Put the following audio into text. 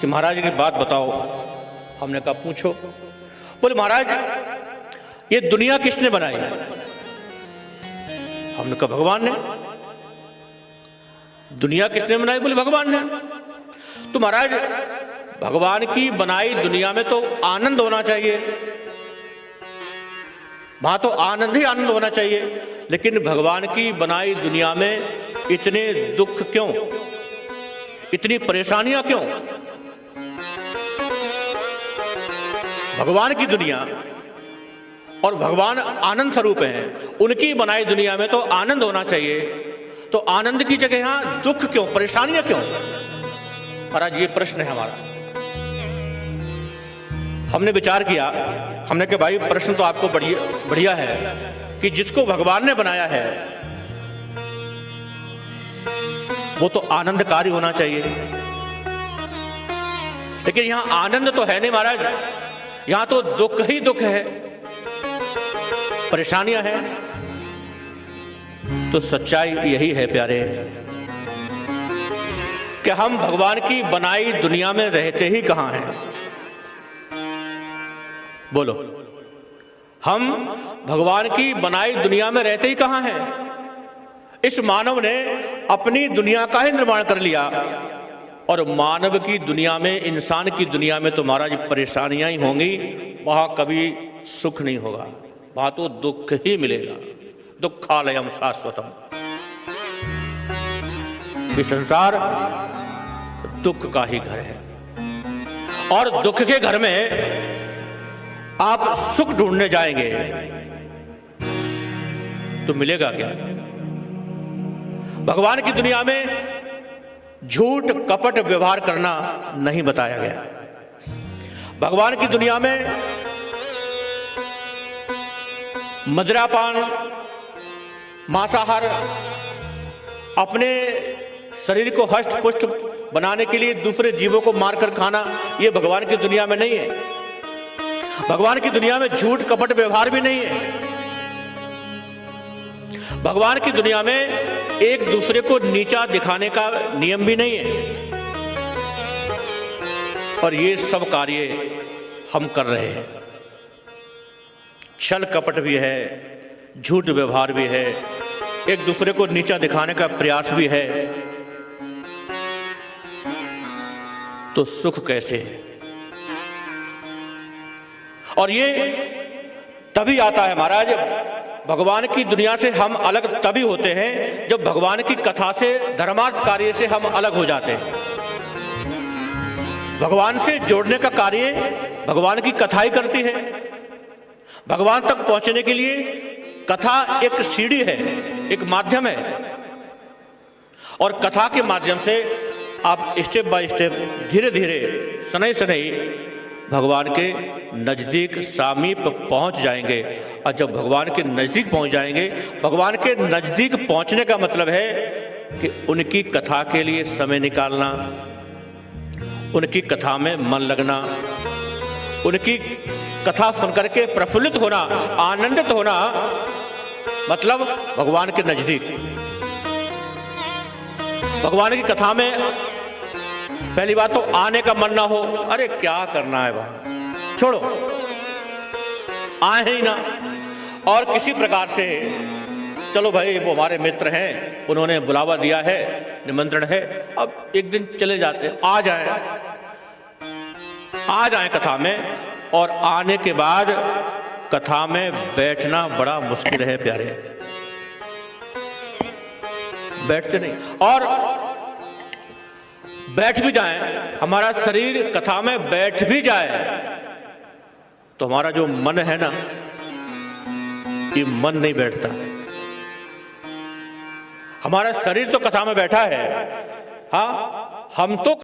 कि महाराज की बात बताओ। हमने कहा पूछो। बोले महाराज ये दुनिया किसने बनाई? हमने कहा भगवान ने। दुनिया किसने बनाई? बोले भगवान ने। तो महाराज भगवान की बनाई दुनिया में तो आनंद होना चाहिए, वहां तो आनंद ही आनंद होना चाहिए, लेकिन भगवान की बनाई दुनिया में इतने दुख क्यों, इतनी परेशानियां क्यों? भगवान की दुनिया और भगवान आनंद स्वरूप हैं, उनकी बनाई दुनिया में तो आनंद होना चाहिए, तो आनंद की जगह यहां दुख क्यों, परेशानियां क्यों? महाराज ये प्रश्न है हमारा। हमने विचार किया, हमने कहा भाई प्रश्न तो आपको बढ़िया है कि जिसको भगवान ने बनाया है वो तो आनंदकारी होना चाहिए, लेकिन यहां आनंद तो है नहीं महाराज, यहां तो दुख ही दुख है, परेशानियां हैं। तो सच्चाई यही है प्यारे कि हम भगवान की बनाई दुनिया में रहते ही कहां हैं? बोलो, हम भगवान की बनाई दुनिया में रहते ही कहां हैं? इस मानव ने अपनी दुनिया का ही निर्माण कर लिया, और मानव की दुनिया में, इंसान की दुनिया में तो महाराज परेशानियां ही होंगी, वहां कभी सुख नहीं होगा, वहां तो दुख ही मिलेगा। दुखालयम शाश्वतम। ये संसार दुख का ही घर है, और दुख के घर में आप सुख ढूंढने जाएंगे तो मिलेगा क्या? भगवान की दुनिया में झूठ कपट व्यवहार करना नहीं बताया गया। भगवान की दुनिया में मदिरापान, मांसाहार, अपने शरीर को हष्ट पुष्ट बनाने के लिए दूसरे जीवों को मारकर खाना, यह भगवान की दुनिया में नहीं है। भगवान की दुनिया में झूठ कपट व्यवहार भी नहीं है। भगवान की दुनिया में एक दूसरे को नीचा दिखाने का नियम भी नहीं है, और ये सब कार्य हम कर रहे हैं। छल कपट भी है, झूठ व्यवहार भी है, एक दूसरे को नीचा दिखाने का प्रयास भी है, तो सुख कैसे है? और ये तभी आता है महाराज, भगवान की दुनिया से हम अलग तभी होते हैं जब भगवान की कथा से, धर्मार्थ कार्य से हम अलग हो जाते हैं। भगवान से जोड़ने का कार्य भगवान की कथा ही करती है। भगवान तक पहुंचने के लिए कथा एक सीढ़ी है, एक माध्यम है, और कथा के माध्यम से आप स्टेप बाय स्टेप, धीरे धीरे, शनै शनै भगवान के नजदीक, सामीप पहुंच जाएंगे। और जब भगवान के नजदीक पहुंच जाएंगे, भगवान के नजदीक पहुंचने का मतलब है कि उनकी कथा के लिए समय निकालना, उनकी कथा में मन लगना, उनकी कथा सुनकर के प्रफुल्लित होना, आनंदित होना, मतलब भगवान के नजदीक। भगवान की कथा में पहली बात तो आने का मन ना हो, अरे क्या करना है वहां, छोड़ो, आए ही ना। और किसी प्रकार से चलो भाई वो हमारे मित्र हैं, उन्होंने बुलावा दिया है, निमंत्रण है, अब एक दिन चले जाते, आ जाए कथा में। और आने के बाद कथा में बैठना बड़ा मुश्किल है प्यारे, बैठते नहीं। और बैठ भी जाए, हमारा शरीर कथा में बैठ भी जाए, तो हमारा जो मन है ना, ये मन नहीं बैठता। हमारा शरीर तो कथा में बैठा है, हाँ, हम तो